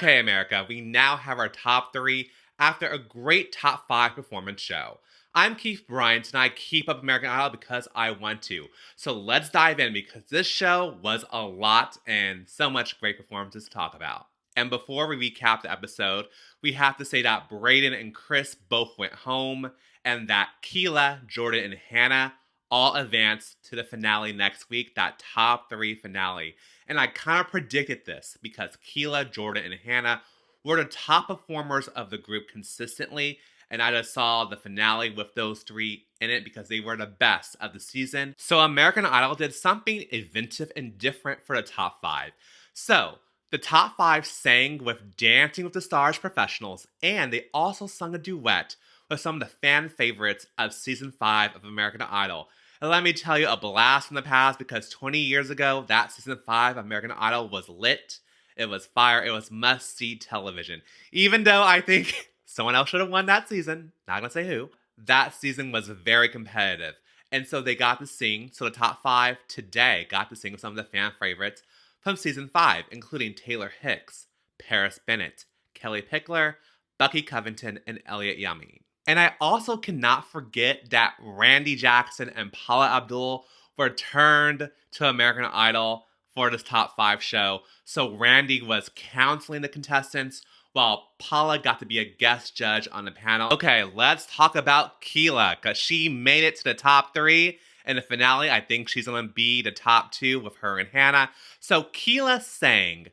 Okay, America, we now have our top three after a great top five performance show. I'm Keith Bryant, and I keep up American Idol because I want to. So let's dive in because this show was a lot and so much great performances to talk about. And before we recap the episode, we have to say that Brayden and Chris both went home, and that Keela, Jordan, and Hannah all advanced to the finale next week, that top three finale. And I kind of predicted this because Keela, Jordan, and Hannah were the top performers of the group consistently. And I just saw the finale with those three in it because they were the best of the season. So American Idol did something inventive and different for the top five. So the top five sang with Dancing with the Stars professionals, and they also sung a duet with some of the fan favorites of season 5 of American Idol. And let me tell you, a blast from the past because 20 years ago, that season 5 of American Idol was lit. It was fire. It was must-see television. Even though I think someone else should have won that season, not gonna say who, that season was very competitive. And so they got to sing, so the top 5 today got to sing with some of the fan favorites from season 5, including Taylor Hicks, Paris Bennett, Kelly Pickler, Bucky Covington, and Elliot Yami. And I also cannot forget that Randy Jackson and Paula Abdul returned to American Idol for this top 5 show. So Randy was counseling the contestants while Paula got to be a guest judge on the panel. Okay, let's talk about Keela, because she made it to the top 3. In the finale, I think she's going to be the top 2 with her and Hannah. So Keela sang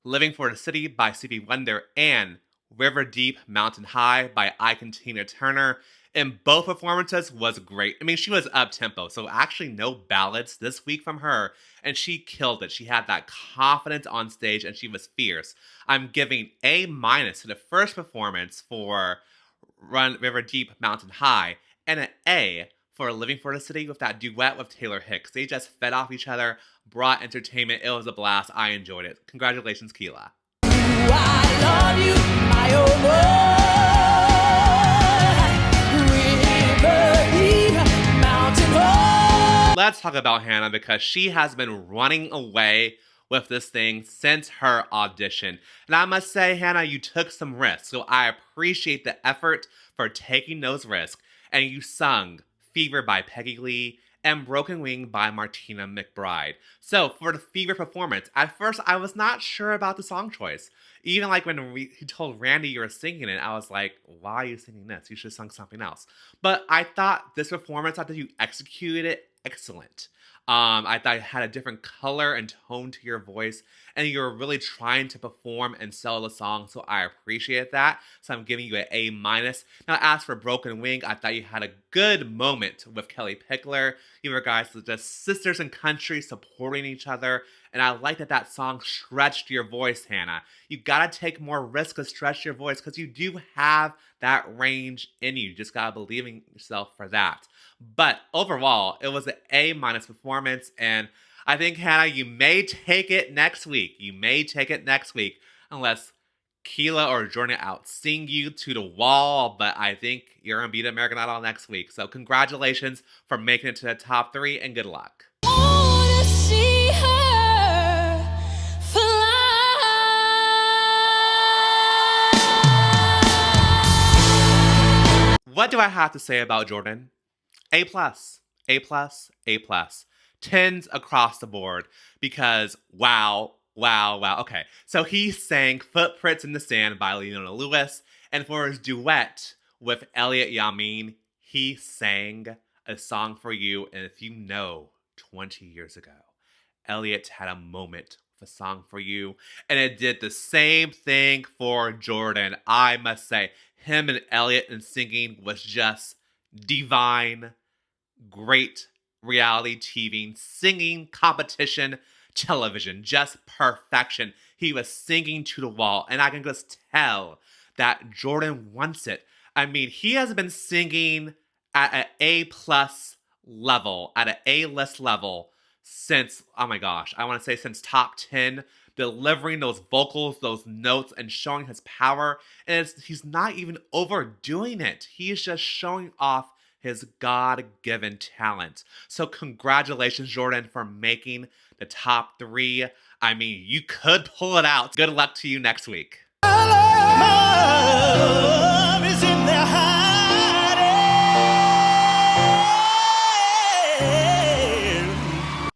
Living for the City by Stevie Wonder and River Deep, Mountain High by Ike Tina Turner. And both performances was great. I mean, she was up-tempo, so actually no ballads this week from her. And she killed it. She had that confidence on stage and she was fierce. I'm giving A- to the first performance for Run River Deep, Mountain High, and an A for Living for the City with that duet with Taylor Hicks. They just fed off each other, brought entertainment. It was a blast. I enjoyed it. Congratulations, Keela. I love you, my old boy. River deep, mountain high. Let's talk about Hannah because she has been running away with this thing since her audition. And I must say, Hannah, you took some risks. So I appreciate the effort for taking those risks. And you sung Fever by Peggy Lee and Broken Wing by Martina McBride. So for the Fever performance, at first I was not sure about the song choice. Even like when he told Randy you were singing it, I was like, why are you singing this? You should have sung something else. But I thought this performance, I thought you executed it excellent. I thought it had a different color and tone to your voice, and you were really trying to perform and sell the song, so I appreciate that. So I'm giving you an A-. Now, as for Broken Wing, I thought you had a good moment with Kelly Pickler. You were guys just sisters in country supporting each other, and I like that that song stretched your voice, Hannah. You gotta take more risk to stretch your voice because you do have that range in you. You just gotta believe in yourself for that. But overall, it was an A- performance, and I think, Hannah, you may take it next week. You may take it next week, unless Keela or Jordan out-sing you to the wall, but I think you're gonna beat American Idol next week. So congratulations for making it to the top 3, and good luck. Wanna see her fly. What do I have to say about Jordan? A+, A+, A+. Tens across the board because wow, wow, wow. Okay, so he sang Footprints in the Sand by Leona Lewis, and for his duet with Elliot Yamin, he sang A Song for You. And if you know, 20 years ago, Elliot had a moment with A Song for You, and it did the same thing for Jordan. I must say, him and Elliot in singing was just divine. Great reality TV, singing competition television, just perfection. He was singing to the wall, and I can just tell that Jordan wants it. I mean, he has been singing at an A+ level, at an A-list level since, oh my gosh, I want to say since top 10, delivering those vocals, those notes, and showing his power. And he's not even overdoing it. He's just showing off his God-given talent. So congratulations, Jordan, for making the top 3. I mean, you could pull it out. Good luck to you next week. love is in their hiding.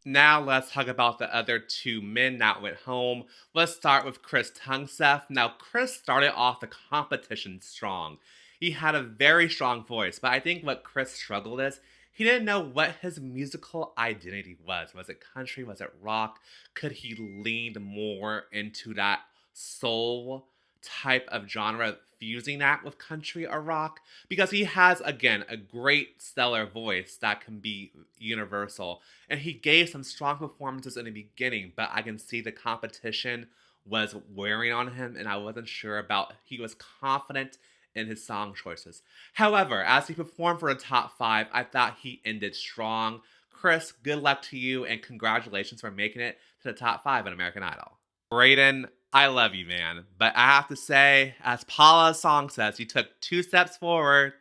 Now let's talk about the other two men that went home. Let's start with Chris Tungseth. Now Chris started off the competition strong. He had a very strong voice, but I think what Chris struggled is he didn't know what his musical identity was. Was it country? Was it rock? Could he lean more into that soul type of genre, fusing that with country or rock? Because he has, again, a great stellar voice that can be universal. And he gave some strong performances in the beginning, but I can see the competition was wearing on him, and I wasn't sure about he was confident in his song choices. However, as he performed for the top 5, I thought he ended strong. Chris, good luck to you, and congratulations for making it to the top 5 in American Idol. Brayden, I love you, man. But I have to say, as Paula's song says, you took 2 steps forward,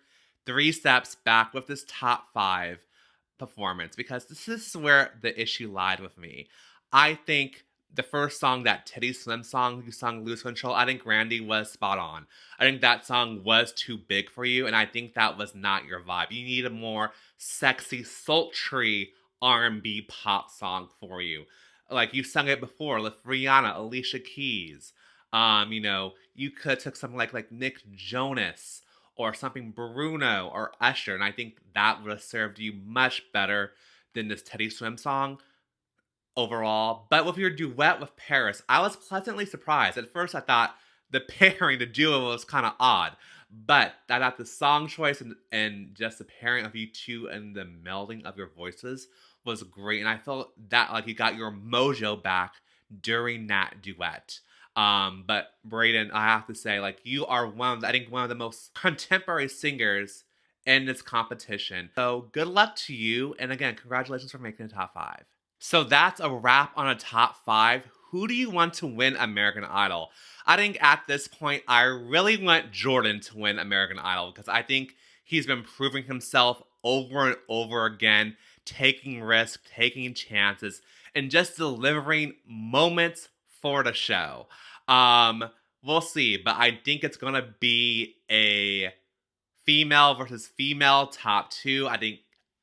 3 steps back with this top 5 performance, because this is where the issue lied with me. I think the first song, that Teddy Slim song, you sung Lose Control, I think Randy was spot on. I think that song was too big for you, and I think that was not your vibe. You need a more sexy, sultry R&B pop song for you. Like you sung it before with Rihanna, Alicia Keys. You could took something like Nick Jonas or something Bruno or Usher, and I think that would have served you much better than this Teddy Slim song overall. But with your duet with Paris, I was pleasantly surprised. At first, I thought the pairing, the duo, was kind of odd. But I thought the song choice and just the pairing of you two and the melding of your voices was great. And I felt that like you got your mojo back during that duet. But Brayden, I have to say, like, you are I think one of the most contemporary singers in this competition. So good luck to you. And again, congratulations for making the top 5. So that's a wrap on a top 5. Who do you want to win American Idol? I think at this point, I really want Jordan to win American Idol because I think he's been proving himself over and over again, taking risks, taking chances, and just delivering moments for the show. We'll see, but I think it's gonna be a female versus female top 2. I think,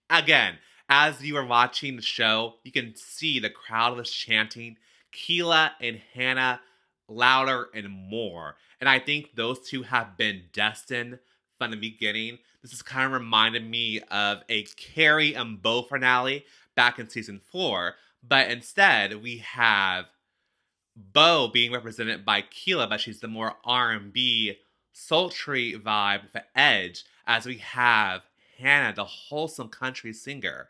again, as you were watching the show, you can see the crowd was chanting Keela and Hannah louder and more. And I think those two have been destined from the beginning. This is kind of reminded me of a Carrie and Bo finale back in season 4. But instead, we have Bo being represented by Keela, but she's the more R&B, sultry vibe with an edge, as we have Hannah, the wholesome country singer.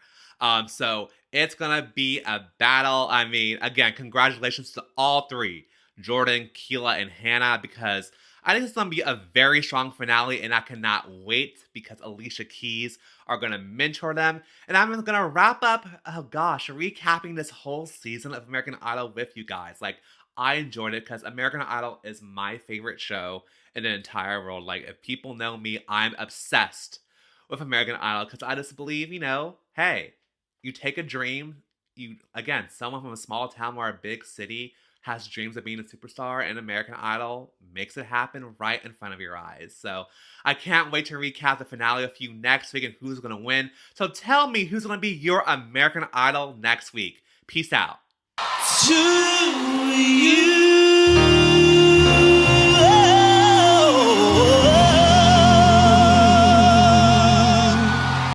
So it's gonna be a battle. I mean, again, congratulations to all 3, Jordan, Keela, and Hannah, because I think it's gonna be a very strong finale, and I cannot wait because Alicia Keys are gonna mentor them. And I'm gonna wrap up, recapping this whole season of American Idol with you guys. Like, I enjoyed it because American Idol is my favorite show in the entire world. Like, if people know me, I'm obsessed with American Idol because I just believe, hey, you take a dream, someone from a small town or a big city has dreams of being a superstar, and American Idol makes it happen right in front of your eyes. So I can't wait to recap the finale with you next week and who's going to win. So tell me who's going to be your American Idol next week. Peace out. To you.